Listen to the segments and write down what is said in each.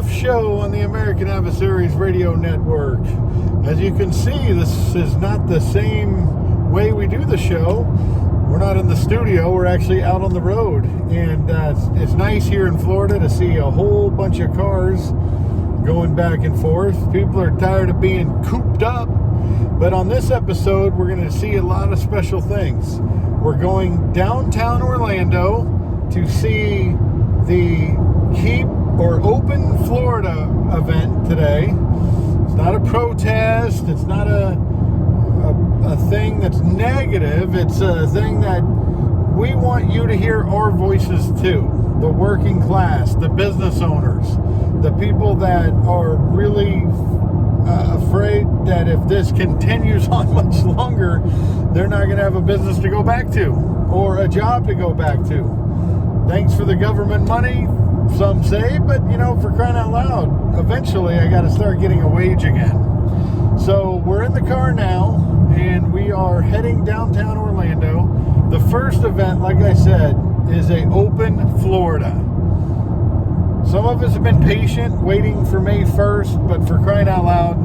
Stuff show on the American Adversaries Radio Network. As you can see, this is not the same way we do the show. We're not in the studio, we're actually out on the road. And it's nice here in Florida to see a whole bunch of cars going back and forth. People are tired of being cooped up. But on this episode, we're going to see a lot of special things. We're going downtown Orlando to see the Keep or Open Florida event today. It's not a protest. It's not a thing that's negative. It's a thing that we want you to hear our voices too. The working class, the business owners, the people that are really afraid that if this continues on much longer, they're not going to have a business to go back to or a job to go back to. Thanks for the government money, some say, but you know, for crying out loud, eventually I got to start getting a wage again. So we're in the car now and we are heading downtown Orlando. The first event, like I said, is a Open Florida. Some of us have been patient waiting for May 1st, but for crying out loud,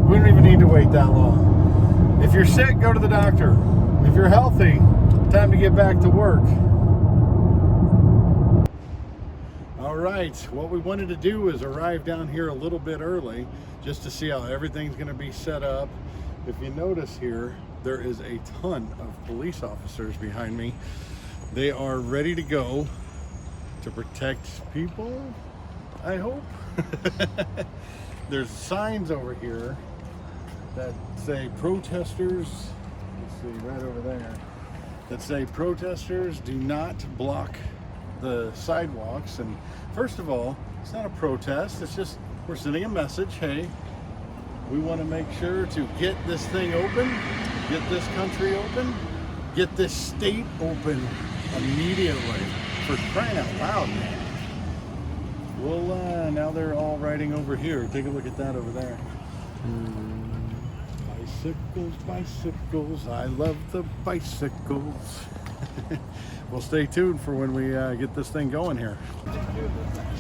we don't even need to wait that long. If you're sick, go to the doctor. If you're healthy, time to get back to work. All right, what we wanted to do is arrive down here a little bit early just to see how everything's going to be set up. If you notice here, there is a ton of police officers behind me. They are ready to go to protect people, I hope. There's signs over here that say protesters, let's see, right over there, that say protesters do not block the sidewalks. And first of all, it's not a protest, it's just we're sending a message. Hey, we want to make sure to get this thing open, get this country open, get this state open immediately. For crying out loud, man. Well, now they're all riding over here. Take a look at that over there. Bicycles, bicycles. I love the bicycles. Well, stay tuned for when we get this thing going here.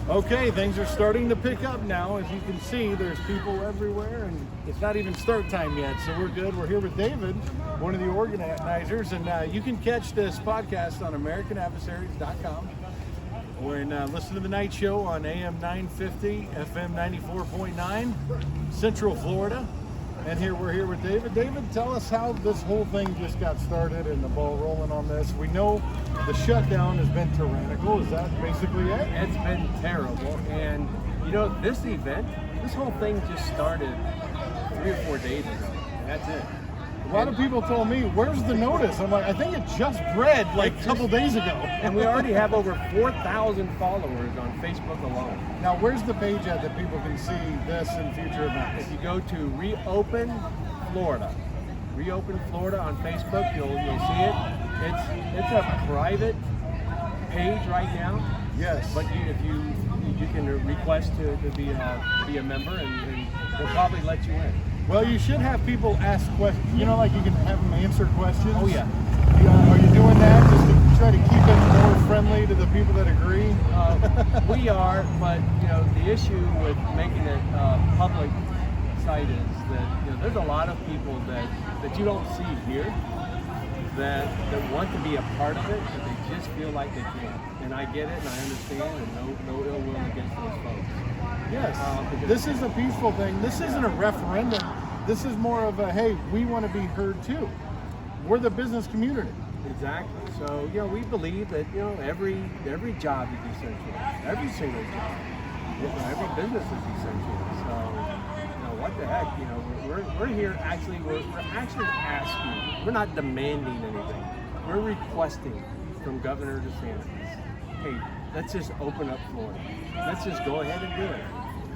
Okay, things are starting to pick up now. As you can see, there's people everywhere, and it's not even start time yet, so we're good. We're here with David, one of the organizers, and you can catch this podcast on AmericanAdversaries.com. Or listen to the night show on AM 950, FM 94.9, Central Florida. And here we're here with David. David, tell us how this whole thing just got started and the ball rolling on this. We know the shutdown has been tyrannical. Is that basically it? It's been terrible. And, you know, this event, this whole thing just started 3 or 4 days ago. And that's it. A lot of people told me, where's the notice? I'm like, I think it just bred like a couple days ago. And we already have over 4,000 followers on Facebook alone. Now, where's the page at that people can see this and future events? If you go to Reopen Florida on Facebook, you'll see it. It's a private page right now. Yes. But you can request to be a member, and we'll probably let you in. Well, you should have people ask questions. You know, like you can have them answer questions. Oh, yeah. Are you doing that just to try to keep it more friendly to the people that agree? We are, but you know, the issue with making it public site is that there's a lot of people that you don't see here that want to be a part of it, but they just feel like they can't. And I get it, and I understand, and no ill will against those folks. Yes, this is a peaceful thing. This isn't a referendum. This is more of a, hey, we want to be heard too. We're the business community. Exactly. So, we believe that, every job is essential. Every single job. Every business is essential. So, what the heck, we're here actually, we're actually asking. We're not demanding anything. We're requesting from Governor DeSantis, hey, let's just open up Florida. Let's just go ahead and do it.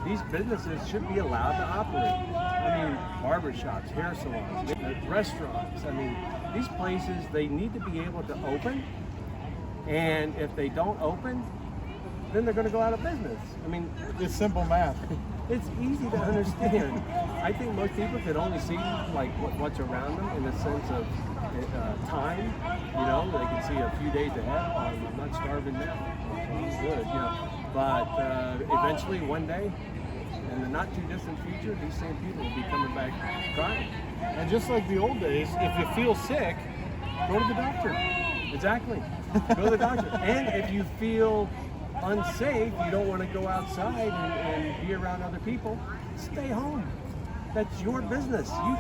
These businesses should be allowed to operate. I mean, barbershops, hair salons, restaurants. I mean, these places, they need to be able to open. And if they don't open, then they're going to go out of business. I mean, it's simple math. It's easy to understand. I think most people could only see like what's around them in the sense of time. They can see a few days ahead. Oh, I'm not starving now. he's good, you know. But eventually, one day, in the not too distant future, these same people will be coming back crying. And just like the old days, if you feel sick, go to the doctor. Exactly. Go to the doctor. And if you feel unsafe, you don't want to go outside and be around other people, stay home. That's your business. You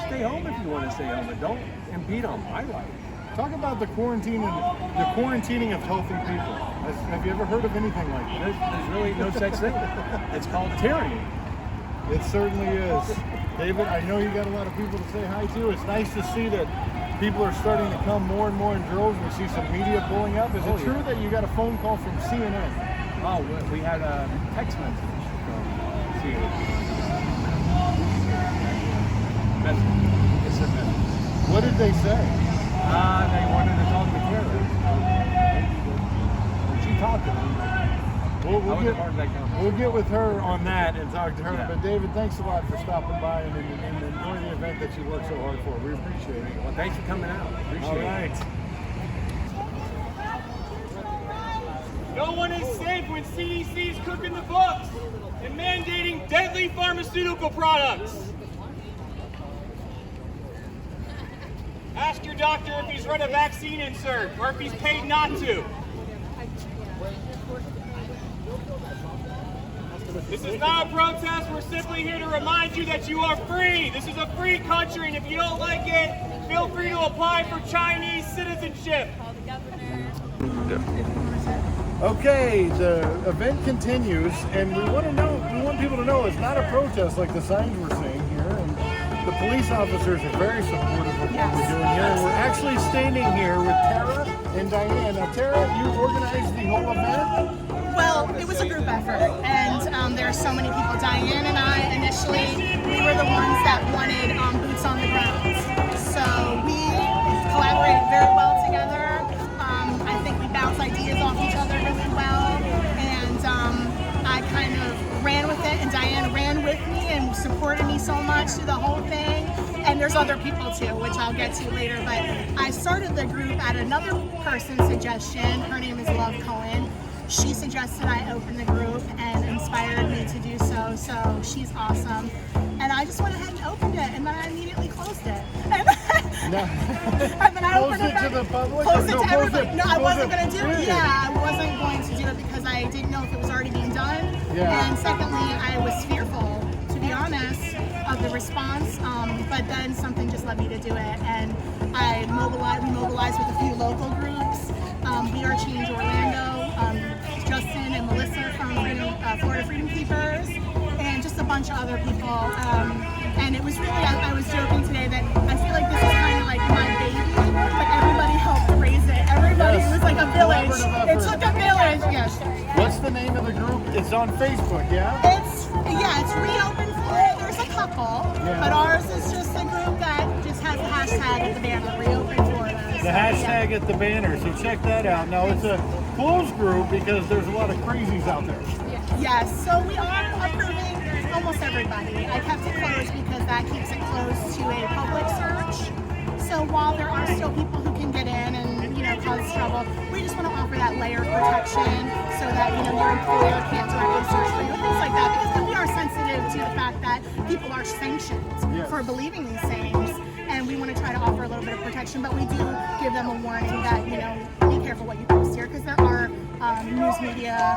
stay home if you want to stay home, but don't impede on my life. Talk about the quarantining of healthy people. Have you ever heard of anything like that? There's really no such thing. It's called tyranny. It certainly is. David, I know you got a lot of people to say hi to. It's nice to see that people are starting to come more and more in droves. We see some media pulling up. Is it true that you got a phone call from CNN? Oh, we had a text message from CNN. It's a message. What did they say? They wanted to talk to Kara. When she talked to them, we'll get with her on that and talk to her. Yeah. But David, thanks a lot for stopping by and enjoying the event that you worked so hard for. We appreciate it. Well, thanks for coming out. Appreciate All right. it. No one is safe when CDC is cooking the books and mandating deadly pharmaceutical products. Ask your doctor if he's run a vaccine insert or if he's paid not to. This is not a protest. We're simply here to remind you that you are free. This is a free country, and if you don't like it, feel free to apply for Chinese citizenship. Okay, the event continues, and we want people to know it's not a protest like the signs we're seeing here. And the police officers are very supportive of what we're doing here. And we're actually standing here with Tara and Diane. Now, Tara, you organized the whole event? Well, it was a group effort, and there are so many people. Diane and I, initially, we were the ones that wanted boots on the ground. So we collaborated very well together. I think we bounced ideas off each other really well, and I kind of ran with it, and Diane ran with me and supported me so much through the whole thing. And there's other people too, which I'll get to later, but I started the group at another person's suggestion. Her name is Love Cohen. She suggested I open the group and inspired me to do so, so she's awesome. And I just went ahead and opened it, and then I immediately closed it. And then I opened it to the public? Closed it to everybody. No, I wasn't going to do it. Yeah, I wasn't going to do it because I didn't know if it was already being done. Yeah. And secondly, I was fearful, to be honest, of the response. But then something just led me to do it, and we mobilized with a few local groups. We Are Change Orlando. Justin and Melissa from Florida Freedom Keepers, and just a bunch of other people. And it was really, I was joking today that I feel like this is kind of like my baby, but everybody helped raise it. Everybody, it was like a village. It took a village, yes. What's the name of the group? It's on Facebook, yeah? It's Reopen Florida. There's a couple, but ours is just a group that just has the hashtag at the banner, Reopen Florida. The hashtag at the banner, so check that out. Now, it's a closed group because there's a lot of crazies out there. Yes, so we are approving almost everybody. I kept it closed because that keeps it closed to a public search. So while there are still people who can get in and cause trouble, we just want to offer that layer of protection so that your employer can't directly search for you, things like that. Because we are sensitive to the fact that people are sanctioned for believing these things, and we want to try to offer a little bit of protection, but we do give them a warning that be careful what you post here, because there are news media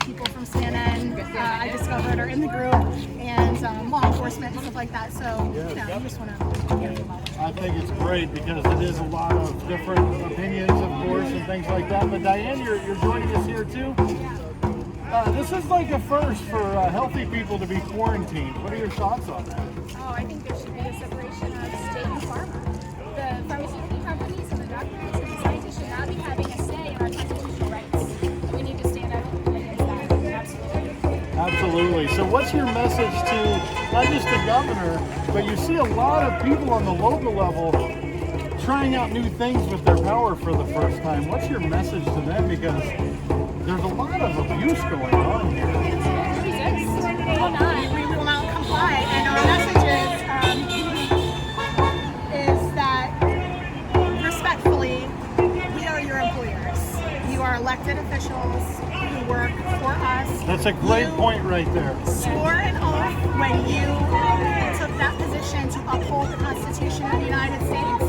people from CNN I discovered are in the group, and law enforcement and stuff like that. So you just want to be careful about it. I think it's great because it is a lot of different opinions, of course, and things like that. But Diane, you're joining us here too. This is like a first for healthy people to be quarantined. What are your thoughts on that? Oh, I think there should be a separation of state and pharma. The pharmaceutical companies and the doctors and the scientists should not be having a say in our constitutional rights. We need to stand up against that. Absolutely. Absolutely. So what's your message to not just the governor, but you see a lot of people on the local level trying out new things with their power for the first time. What's your message to them? Because there's a lot of abuse going on here. Resist. We will not comply, and our message is that respectfully, we are your employers. You are elected officials. That's a great point right there. Swore an oath when you took that position to uphold the Constitution of the United States,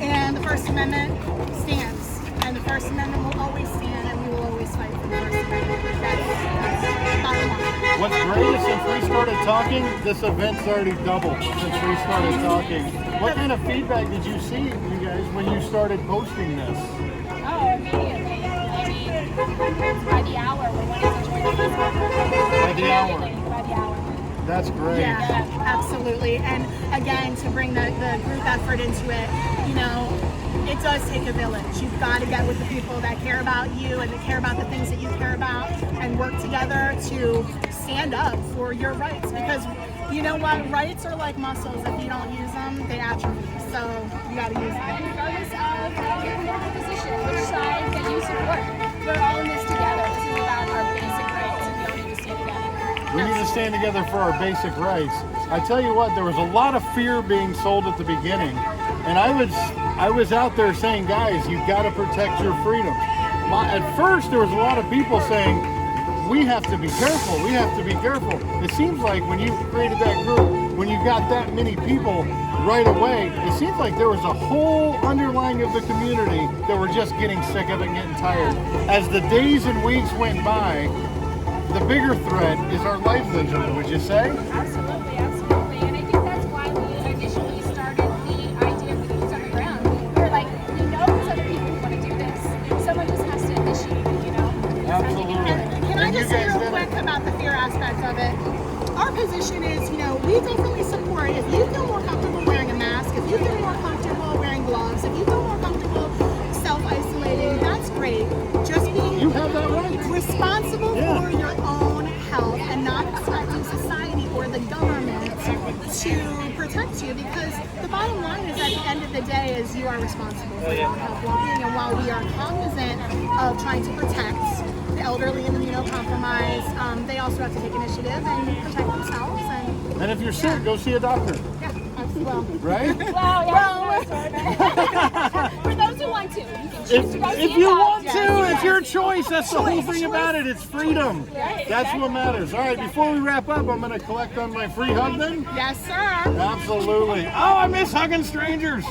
and the First Amendment stands, and the First Amendment will always stand, and we will always fight for the First Amendment. That's bottom line. What's great is since we started talking, this event's already doubled since we started talking. What kind of feedback did you see, you guys, when you started posting this? Oh, immediately. I mean, by the hour, we're wanting to join the Facebook group. By the hour. By the hour. That's great. Yeah, absolutely. And again, to bring the group effort into it, you know, it does take a village. You've got to get with the people that care about you and that care about the things that you care about and work together to stand up for your rights. Because you know what? Rights are like muscles. If you don't use them, they atrophy. So you got to use them. Regardless of your political position, which side that you support, we're all in this together. This is about our basic rights, and we all need to stand together. We need to stand together for our basic rights. I tell you what, there was a lot of fear being sold at the beginning, and I was out there saying, guys, you've got to protect your freedom. At first, there was a lot of people saying, we have to be careful, we have to be careful. It seems like when you created that group, when you got that many people right away, it seems like there was a whole underlying of the community that were just getting sick of it and getting tired. As the days and weeks went by, the bigger threat is our life vision, would you say? Absolutely, absolutely. And I think that's why we initially started the idea of the boots on the ground. We were like, we know there's other people who want to do this. Someone just has to initiate it, you know? Absolutely. Can I just say real quick about the fear aspect of it? Our position is, you know, we definitely support, if you feel more comfortable wearing a mask, if you feel more comfortable wearing gloves, if you feel more comfortable self-isolating, that's great. Just being You have that right. responsible for your own health and not expecting society or the government to protect you, because the bottom line is at the end of the day is you are responsible for your own health well-being, and while we are cognizant of trying to protect the elderly and immunocompromised, they also have to take initiative and protect themselves. And if you're sick, go see a doctor, Yeah, well, right? Well, yeah, for those who want to, you can choose to go see If a you doctor. want to, it's your choice. That's the whole thing about it. It's freedom. That's what matters. All right, before we wrap up, I'm going to collect on my free hug then. yes, sir. Absolutely. Oh, I miss hugging strangers.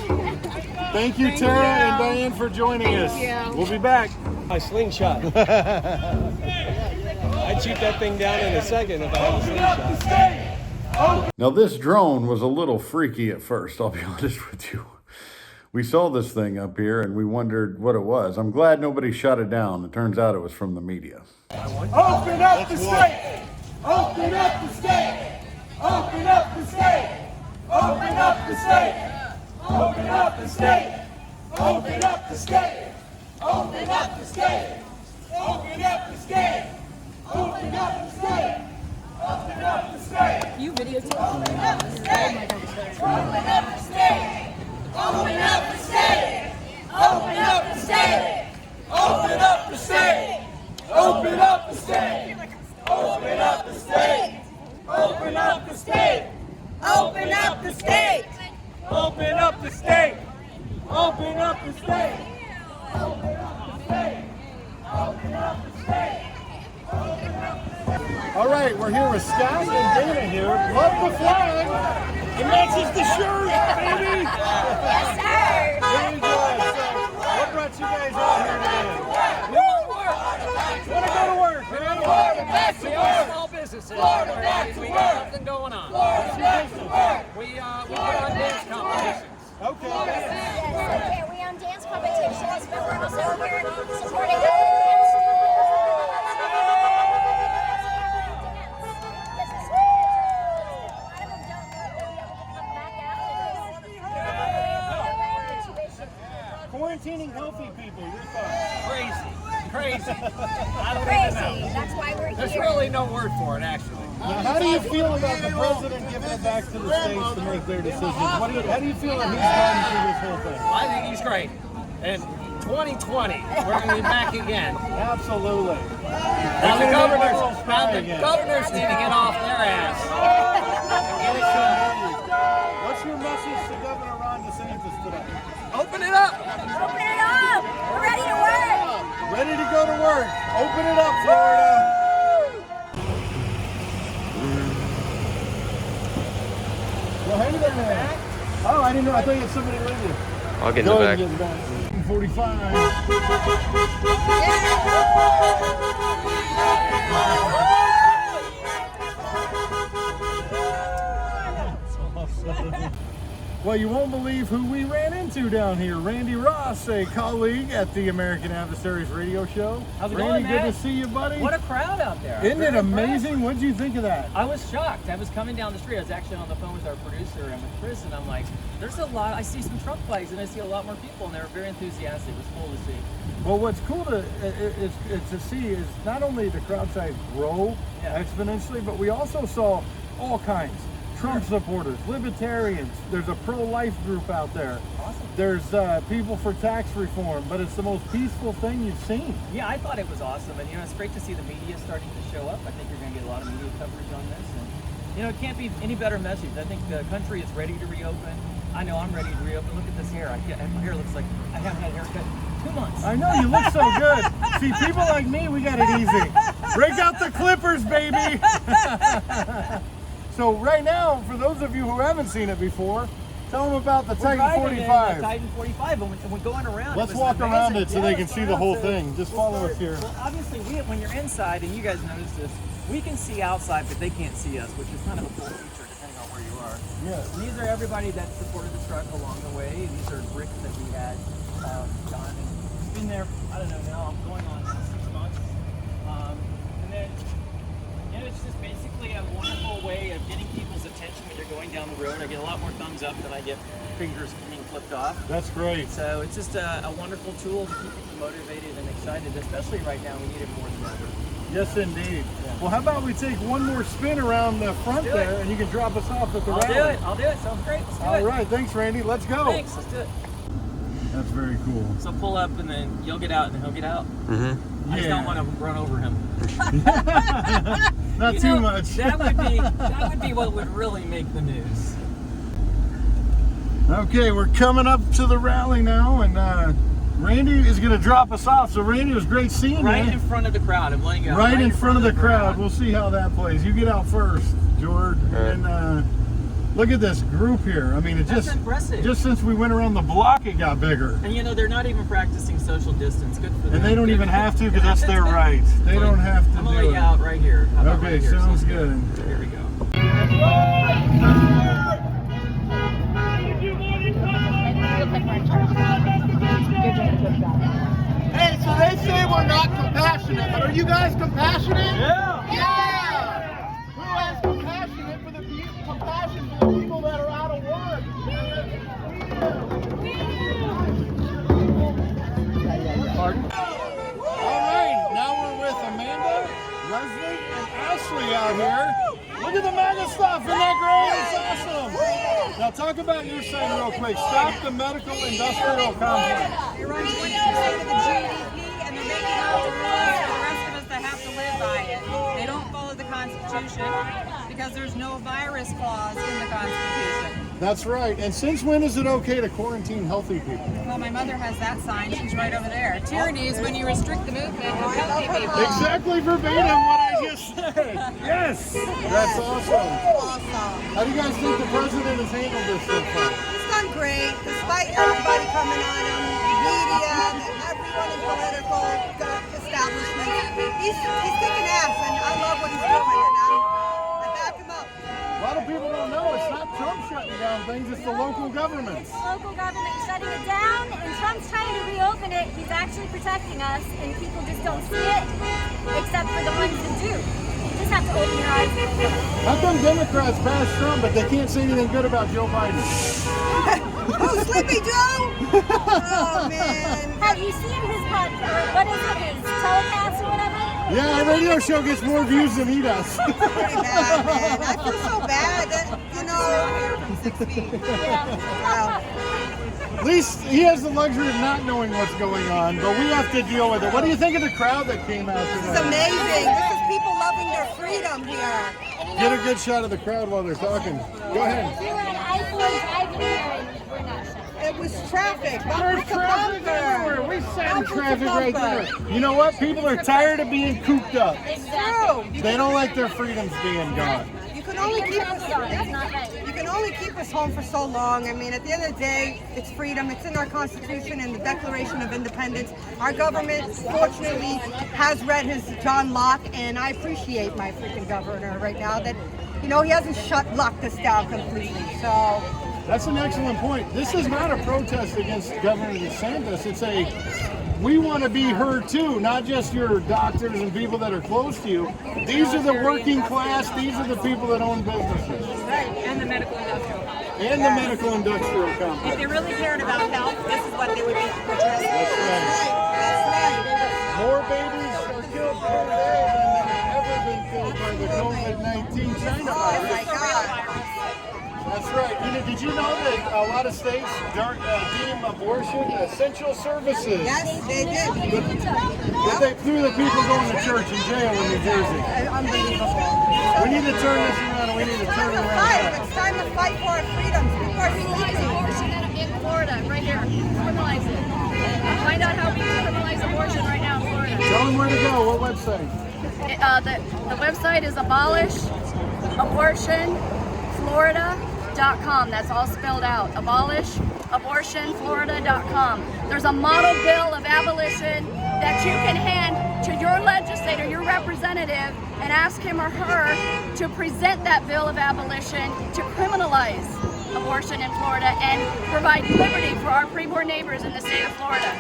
Thank you, Tara and Diane, for joining us. you. We'll be back. My slingshot. I'd shoot that thing down in a second if I had a slingshot. Now, this drone was a little freaky at first, I'll be honest with you. We saw this thing up here and we wondered what it was. I'm glad nobody shut it down. It turns out it was from the media. Open up the state! Open up the state! Open up the state! Open up the state! Open up the state! Open up the state! Open up the state! Open up the state! Open up the state! Open up the state! You videotape. Open up the state! Open up the state! Open up the state! Open up the state! Open up the state! Open up the state! Open up the state! Open up the state! Open up the state! Open up the state! Open up the state! Open up the state! Open up the state! All right, we're here with Scott and Dana here. Love the flag. It matches the shirt, baby. Yes, sir! Very good. So, what brought you guys out here today? Want to go to work? Florida back to work! Small businesses. Florida back to We work! got something going on. Florida back to work! We put on dance competitions. Okay. Yes, we on dance competitions, but we're also here supporting Quarantining healthy people, your thoughts? Crazy. I don't even know. That's why we're There's really no word for it, actually. Now, how do you feel about the president giving it back to the states to make their decisions? How do you feel that he's gone through this whole thing? I think he's great. And 2020, we're going to be back again. Absolutely. Now the governors need to get off their ass. What's your message to Governor Ron DeSantis today? Open it up. Open it up! We're ready to work! Ready to go to work. Open it up, Florida. hey there. Oh, I didn't know. I thought you had somebody with you. I'll get in Go the ahead back. and get in the back. 45. Well, you won't believe who we ran into down here. Randy Ross, a colleague at the American Adversaries radio show. How's it Randy, going, man? good to see you, buddy. What a crowd out there. Isn't it Very amazing? impressed. What did you think of that? I was shocked. I was coming down the street. I was actually on the phone with our producer and with Chris, and I'm like, there's a lot. I see some Trump flags, and I see a lot more people, and they were very enthusiastic. It was cool to see. Well, what's cool to see is not only the crowd size grow exponentially, but we also saw all kinds. Trump supporters, libertarians, there's a pro-life group out there. Awesome. There's people for tax reform, but it's the most peaceful thing you've seen. Yeah, I thought it was awesome, and it's great to see the media starting to show up. I think you're going to get a lot of media coverage on this, and it can't be any better message. I think the country is ready to reopen. I know I'm ready to reopen. Look at this hair. My hair looks like I haven't had a haircut in 2 months. I know, you look so good. See, people like me, we got it easy. Break out the clippers, baby. So right now, for those of you who haven't seen it before, tell them about the Titan 45. The Titan 45, and we're going around. Let's walk around it so they can see the whole thing. Just follow us here. Well, obviously, when you're inside, and you guys notice this, we can see outside, but they can't see us, which is kind of a cool feature depending on where you are. Yeah. And these are everybody that supported the truck along the way. These are bricks that we had done. And it's been there, I don't know now, I'm going on 6 months. And then, it's just basically a wonderful way of getting people's attention when you're going down the road. I get a lot more thumbs up than I get fingers being flipped off. That's great. So it's just a wonderful tool to keep people motivated and excited, especially right now. We need it more than ever. Yes, indeed. Yeah. Well, how about we take one more spin around the front there, and you can drop us off at the rally. I'll do it. Sounds great. Let's do it. All right. Thanks, Randy. Let's go. Thanks. Let's do it. That's very cool. So pull up, and then you'll get out, and then he'll get out. Mm-hmm. I just don't want to run over him. Not too much. That would be what would really make the news. Okay, we're coming up to the rally now, and Randy is going to drop us off. So, Randy, it was great seeing you. Right in front of the crowd. I'm letting you out. Right in front of the crowd. We'll see how that plays. You get out first, George. Right. And look at this group here. I mean, That's impressive. Just since we went around the block, it got bigger. And they're not even practicing social distance. Good for them. And they don't even have to because that's their right. They don't have to I'm gonna do lay it. you out right here. How about Okay, right here? sounds good. Here we go. Hey, so they say we're not compassionate, but are you guys compassionate? Yeah. Yeah. Who has compassion for the people that are out of work? All right, now we're with Amanda, Leslie, and Ashley out here. Look at the MAGA stuff, isn't that great? It's awesome. Now talk about your side real quick. Stop the medical industrial complex. It runs 20% of the GDP, and they're making out the rules for the rest of us that have to live by it. They don't follow the Constitution because there's no virus clause in the Constitution. That's right. And since when is it okay to quarantine healthy people? Well, my mother has that sign. She's right over there. Tyranny is when you restrict the movement of healthy people. Exactly verbatim what I just said. Yes. That's awesome. Awesome. How do you guys think the president has handled this so far? He's done great, despite everybody coming on him, media, and everyone in political establishment. He's kicking ass, and I love what he's doing, and I back him up. A lot of people don't know it's not Trump shutting down things, it's the local governments. It's the local government shutting it down, and Trump's trying to reopen it. He's actually protecting us, and people just don't see it, except for the ones that do. You just have to open your eyes and look. How come Democrats pass Trump, but they can't say anything good about Joe Biden? Oh, Sleepy Joe! Oh, man. Have you seen his podcast, what is it, his telecast or whatever? Yeah, our radio show gets more views than he does. Pretty bad, man. I feel so bad that, you know, 6 feet. Wow. At least he has the luxury of not knowing what's going on, but we have to deal with it. What do you think of the crowd that came out This is today? amazing. This is people loving their freedom here. Get a good shot of the crowd while they're talking. Go ahead. We were in I-4 driving here, and we're not shut. It was traffic. There's traffic everywhere. We send traffic right there. You know what? People are tired of being cooped up. Exactly. They don't like their freedoms being gone. You can only keep Trump's gone. It's not right. You can only keep us home for so long. I mean, at the end of the day, it's freedom. It's in our Constitution and the Declaration of Independence. Our government, fortunately, has read his John Locke, and I appreciate my freaking governor right now that, you know, he hasn't locked us down completely. So that's an excellent point. This is not a protest against Governor DeSantis. It's we want to be heard too, not just your doctors and people that are close to you. These are the working class. These are the people that own businesses. Right, and the medical industrial complex. And the medical industrial complex. If they really cared about health, this is what they would be addressing. that's right. More babies are killed per day than have ever been killed by the COVID-19 China Oh virus. my God. That's right. Did you know that a lot of states deem abortion essential services? Yes, they did. But they threw the people going to church in jail in New Jersey. Unbelievable. We need to turn this around, and we need to turn it around. It's time to fight for our freedoms. People are sleeping. Abortion in Florida, right here. Criminalize it. Find out how we can criminalize abortion right now in Florida. Tell them where to go. What website? The website is abolishabortionflorida.com. That's all spelled out. Abolishabortionflorida.com. There's a model bill of abolition that you can hand to your legislator, your representative, and ask him or her to present that bill of abolition to criminalize abortion in Florida and provide liberty for our preborn neighbors in the state of Florida.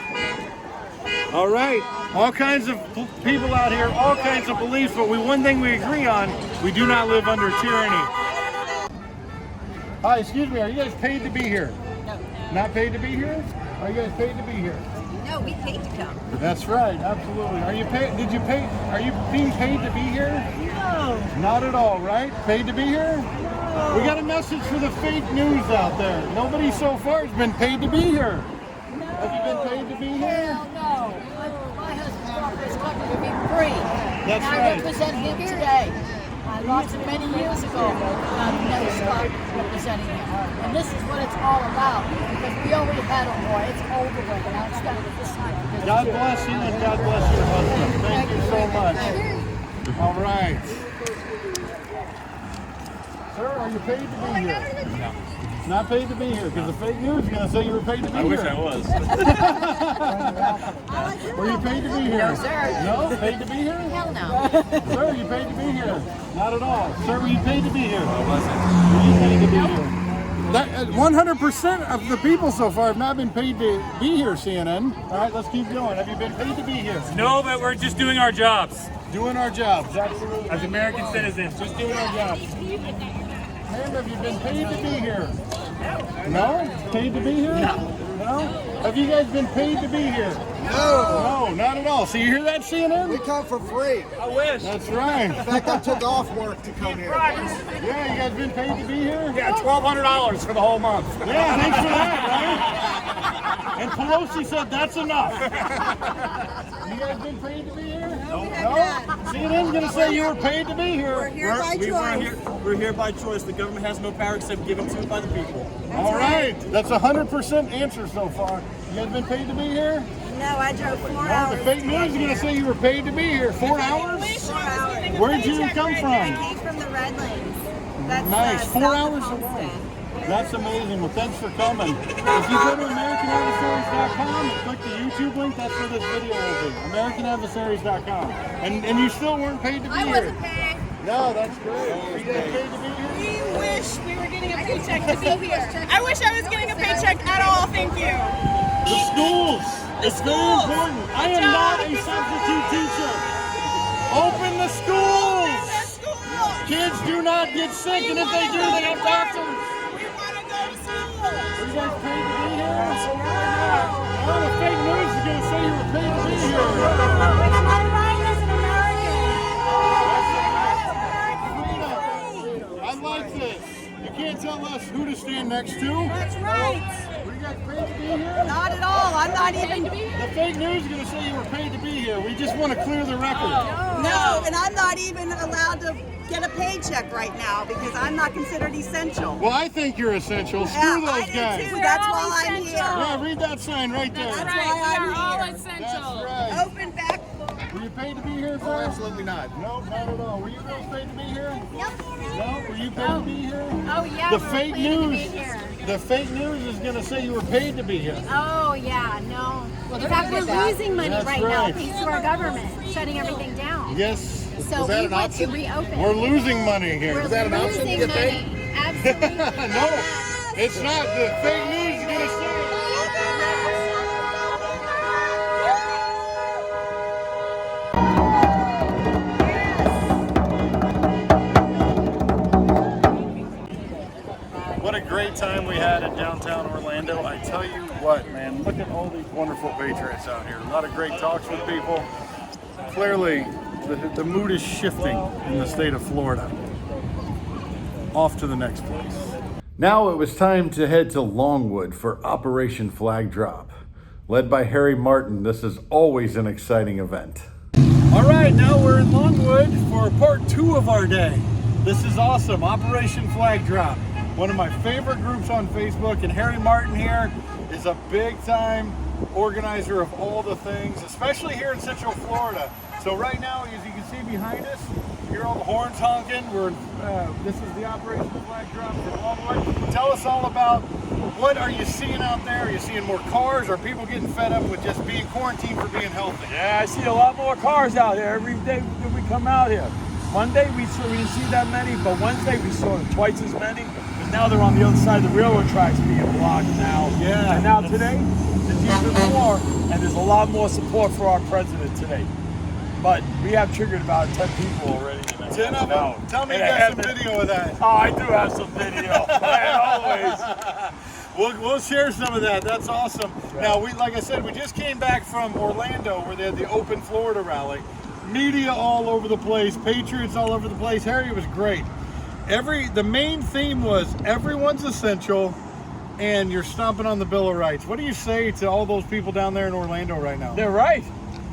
All right. All kinds of people out here, all kinds of beliefs, but one thing we agree on, we do not live under tyranny. Hi, excuse me, are you guys paid to be here? No. Not paid to be here? Are you guys paid to be here? No, we paid to come. That's right, absolutely. Are you paid? Are you being paid to be here? No. Not at all, right? Paid to be here? No. We got a message for the fake news out there. Nobody so far has been paid to be here. No. Have you been paid to be here? Hell no. My husband brought this country to be free. That's and right. I represent him today. I lost him many years ago. I've never stopped representing him. And this is what it's all about. Because we already had a war. It's over with. Now it's done with this time. God bless you and God bless your husband. Thank you so much. All right. Sir, are you paid to be here? No. Not paid to be here because the fake news is going to say you were paid to be here. I wish I was. Were you paid to be here? No, sir. No? Paid to be here? Hell no. Sir, are you paid to be here? Not at all. Sir, were you paid to be here? I wasn't. Were you paid to be here? 100% of the people so far have not been paid to be here, CNN. All right, let's keep going. Have you been paid to be here? No, but we're just doing our jobs. Doing our jobs, absolutely. As American citizens. Just doing our jobs. Ma'am, have you been paid to be here? No? Paid to be here? No? Have you guys been paid to be here? No, not at all. So you hear that, CNN? We come for free. I wish. That's right. In fact, I took off work to come here. Yeah, you guys been paid to be here? Yeah, $1,200 for the whole month. Yeah, thanks for that, right? And Pelosi said that's enough. You guys been paid to be here? No. CNN's going to say you were paid to be here. We're here by choice. We're here by choice. The government has no power except given to it by the people. All right. That's 100% answer so far. You guys been paid to be here? No, I drove 4 Oh, hours. the fake news is going to say you were paid to be here. 4 hours? 4 hours. Where'd you come I from? came from the Red Lanes. That's Nice. 4 south of hours Homestead. away. That's amazing. Well, thanks for coming. If you go to AmericanAdversaries.com and click the YouTube link, that's where this video will be. AmericanAdversaries.com. And you still weren't paid to be here? I wasn't paid. No, that's great. Are you guys paid to be here? We wish we were getting a paycheck to be here. I wish I was getting a paycheck at all, thank you. The schools. It's very important. I am not a substitute teacher. Open the schools. Kids do not get sick, and if they do, they have doctors. We want to go to school. Are you guys paid to be here? Absolutely not. Well, the fake news is going to say you were paid to be here. My right as an American. Freedom. I like this. You can't tell us who to stand next to. That's right. Were you guys paid to be here? Not at all. I'm not even. The fake news is going to say you were paid to be here. We just want to clear the record. No, and I'm not even allowed to get a paycheck right now because I'm not considered essential. Well, I think you're essential. Screw Yeah, those I do guys. too. That's why I'm here. Yeah, read that sign right there. That's why I'm We are all here. essential. That's right. Open back. Were you paid to be here, sir? Oh, absolutely not. No, not at all. Were you girls paid to be here? No? Were you paid to be here? Oh yeah, The we're fake paid to be news. here. The fake news is going to say you were paid to be here. Oh yeah, no. In fact, we're losing money That's right now right. thanks to our government shutting everything down. Yes. So we want to reopen. We're losing money here. We're Is that an option to losing get paid? money. Absolutely. No, it's not. The fake news is going to say. What a great time we had in downtown Orlando. I tell you what, man, look at all these wonderful patriots out here. A lot of great talks with people. Clearly, the mood is shifting in the state of Florida. Off to the next place. Now it was time to head to Longwood for Operation Flag Drop. Led by Harry Martin, this is always an exciting event. All right, now we're in Longwood for part 2 of our day. This is awesome, Operation Flag Drop. One of my favorite groups on Facebook, and Harry Martin here is a big time organizer of all the things, especially here in Central Florida. So right now, as you can see behind us, hear all the horns honking. This is the Operation Flag Drop for Longwood. Tell us all about what are you seeing out there? Are you seeing more cars? Are people getting fed up with just being quarantined for being healthy? Yeah, I see a lot more cars out here every day that we come out here. Monday we didn't see that many, but Wednesday we saw twice as many. But now they're on the other side of the railroad tracks being blocked now. Yeah. And now today, there's even more, and there's a lot more support for our president today. But we have triggered about 10 people already. 10 of them? Tell me you got some video of that. Oh, I do have some video. Always. We'll share some of that. That's awesome. Yeah. Now, like I said, we just came back from Orlando where they had the Open Florida rally. Media all over the place, patriots all over the place. Harry, it was great. The main theme was everyone's essential and you're stomping on the Bill of Rights. What do you say to all those people down there in Orlando right now? They're right.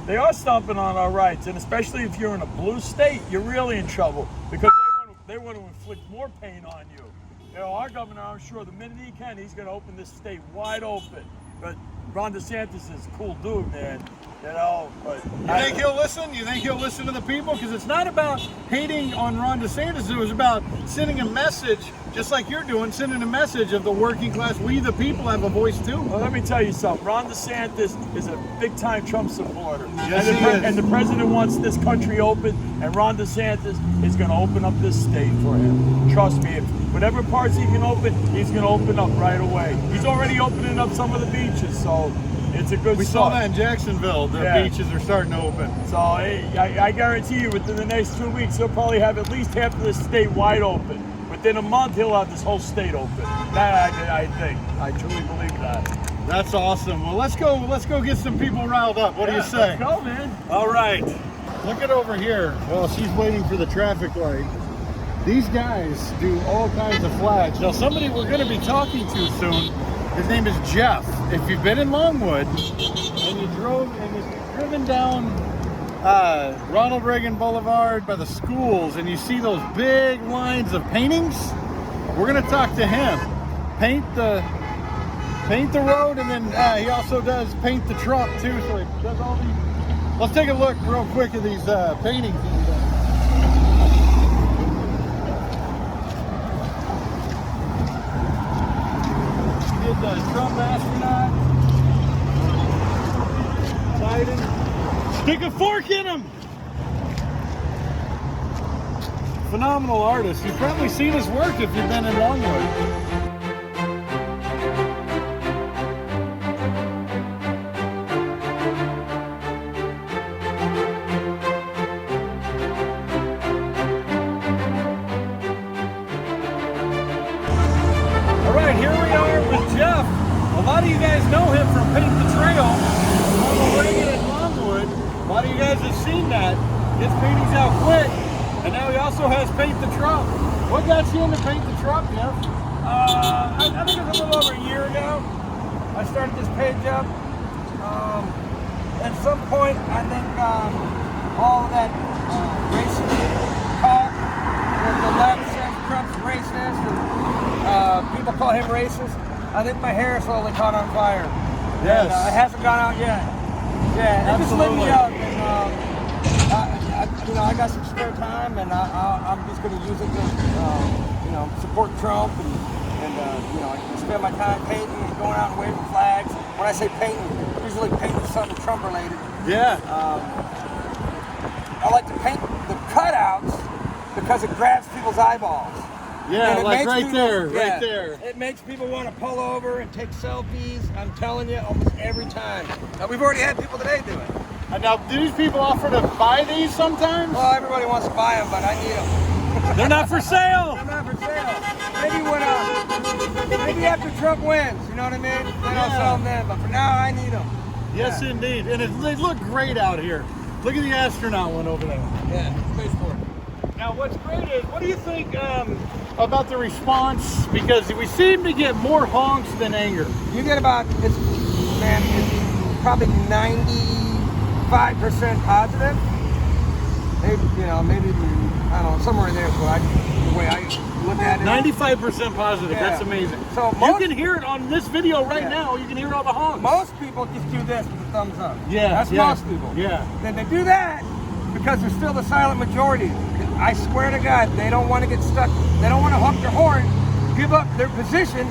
They are stomping on our rights, and especially if you're in a blue state, you're really in trouble because they want to inflict more pain on you. You know, our governor, I'm sure, the minute he can, he's going to open this state wide open. But Ron DeSantis is a cool dude, man. You know, but you think he'll listen? You think he'll listen to the people? Because it's not about hating on Ron DeSantis. It was about sending a message, just like you're doing, sending a message of the working class. We, the people, have a voice too. Well, let me tell you something. Ron DeSantis is a big-time Trump supporter. Yes, he is. And the president wants this country open, and Ron DeSantis is going to open up this state for him. Trust me. If whatever parts he can open, he's going to open up right away. He's already opening up some of the beaches, so it's a good We start. saw that in Jacksonville. The beaches are starting to open. So I guarantee you within the next 2 weeks, he'll probably have at least half of this state wide open. Within a month, he'll have this whole state open. That I think. I truly believe that. That's awesome. Well, let's go get some people riled up. What do you say? Let's go, man. All right. Look at over here. While she's waiting for the traffic light. These guys do all kinds of flags. Now, somebody we're going to be talking to soon, his name is Jeff. If you've been in Longwood and you've driven down Ronald Reagan Boulevard by the schools and you see those big lines of paintings, we're going to talk to him. Paint the road, and then he also does paint the Trump too. So he does all these. Let's take a look real quick at these paintings. He did the Trump astronaut. Biden. Stick a fork in him. Phenomenal artist. You've probably seen his work if you've been in Longwood. Jeff, a lot of you guys know him from Paint the Trail, Ronald Reagan in Longwood. A lot of you guys have seen that. His paintings out quick, and now he also has Paint the Trump. What got you into Paint the Trump, Jeff? I think it was a little over a year ago. I started this page up. At some point, I think all that racist talk where the left says Trump's racist, and people call him racist. I think my hair slowly caught on fire. Yes. And, it hasn't gone out yet. Yeah, it just lit me up. And I got some spare time, and I'm just going to use it to, support Trump, and I spend my time painting and going out and waving flags. When I say painting, usually painting something Trump related. Yeah. I like to paint the cutouts because it grabs people's eyeballs. Yeah, like makes right people, there, yeah, right there. It makes people want to pull over and take selfies. I'm telling you, almost every time. Now, we've already had people today do it. And now, do these people offer to buy these sometimes? Well, everybody wants to buy them, but I need them. They're not for sale. They're not for sale. Maybe after Trump wins, you know what I mean? Then I'll sell them then, but for now, I need them. Yes, indeed. And they look great out here. Look at the astronaut one over there. Yeah, spaceport. Now, what's great is, what do you think about the response? Because we seem to get more honks than anger. You get about, it's probably 95% positive. Maybe, I don't know, somewhere in there. So the way I look at it. 95% positive. Yeah. That's amazing. So you can hear it on this video right now. You can hear all the honks. Most people just do this with the thumbs up. Yeah, that's most people. Yeah. Then they do that because they're still the silent majority. I swear to God, they don't want to get stuck. They don't want to honk their horn, give up their position,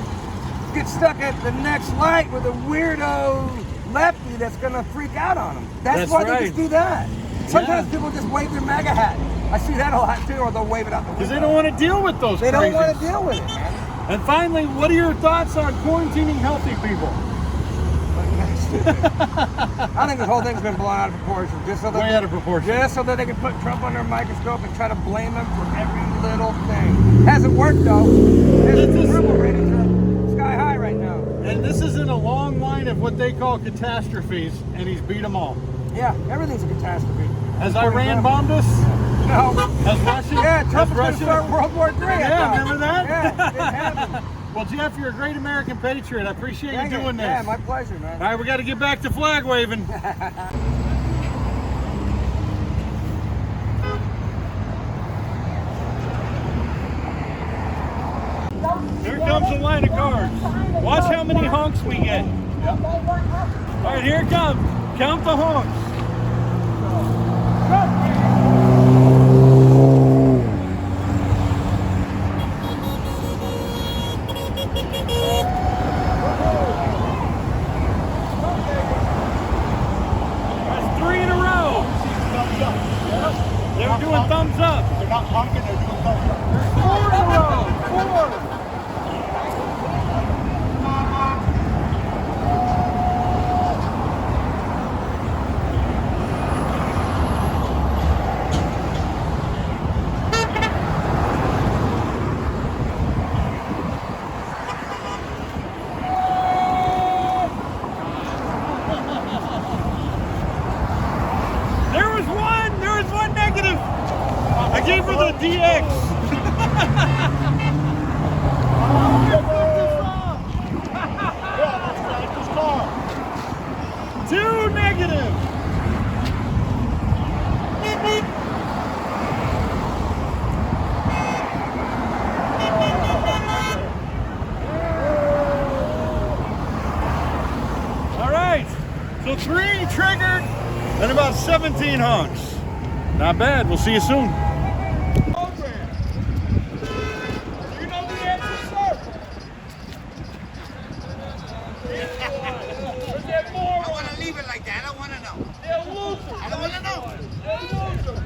get stuck at the next light with a weirdo lefty that's going to freak out on them. That's why they just do that. Sometimes people just wave their MAGA hat. I see that a lot too, or they'll wave it out the window. Because they don't want to deal with those They don't crazies. want to deal with it, man. And finally, what are your thoughts on quarantining healthy people? I think this whole thing's been blown out of proportion. Way out of proportion. Just so that they can put Trump under a microscope and try to blame him for every little thing. Hasn't worked though. His approval ratings are sky high right now. And this is in a long line of what they call catastrophes, and he's beat them all. Yeah, everything's a catastrophe. Has Iran bombed us? No. Has Russia? Yeah, Trump's going to start World War III. Yeah, remember that? Yeah, it didn't happen. Well, Jeff, you're a great American patriot. I appreciate you doing this. Yeah, my pleasure, man. All right, we got to get back to flag waving. Here comes a line of cars. Watch how many honks we get. Yep. All right, here it comes. Count the honks. That's 3 in a row. They were doing thumbs up. They're not honking, they're doing thumbs up. 4 in a row. 4. There was one negative. I gave her the DX. Two negative. All right, so 3 triggered and about 17 honks. Not bad. We'll see you soon. I want to leave it like that. I don't want to know. They're losers. I don't want to know. They're losers.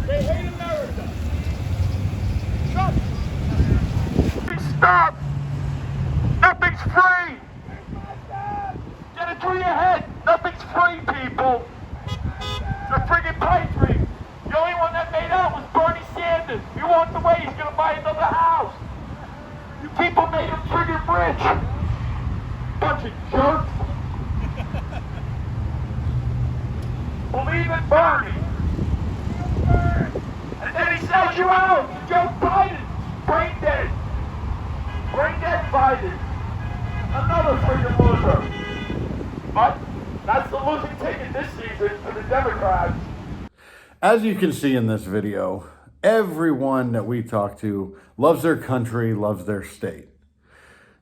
They hate America. Trump. Stop. Nothing's free. Get it through your head. Nothing's free, people. The friggin' patriots. The only one that made out was Bernie Sanders. He walked away. He's gonna buy another house. You people made him friggin' rich. Bunch of jerks. Believe in Bernie. And then he sells you out. Joe Biden. Brain dead. Brain dead Biden. Another friggin' loser. But that's the losing ticket this season for the Democrats. As you can see in this video, everyone that we talk to loves their country, loves their state.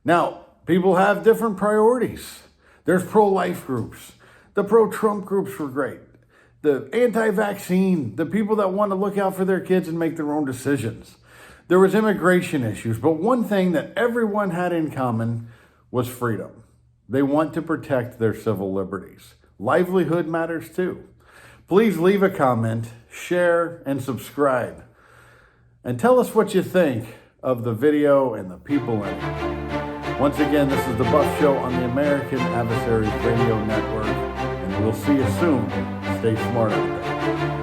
Now, people have different priorities. There's pro-life groups. The pro-Trump groups were great. the anti-vaccine, the people that want to look out for their kids and make their own decisions. There was immigration issues, but one thing that everyone had in common was freedom. They want to protect their civil liberties. Livelihood matters too. Please leave a comment, share, and subscribe. And tell us what you think of the video and the people in it. Once again, this is The Buff Show on the American Adversaries Radio Network, and we'll see you soon. Stay smart out there.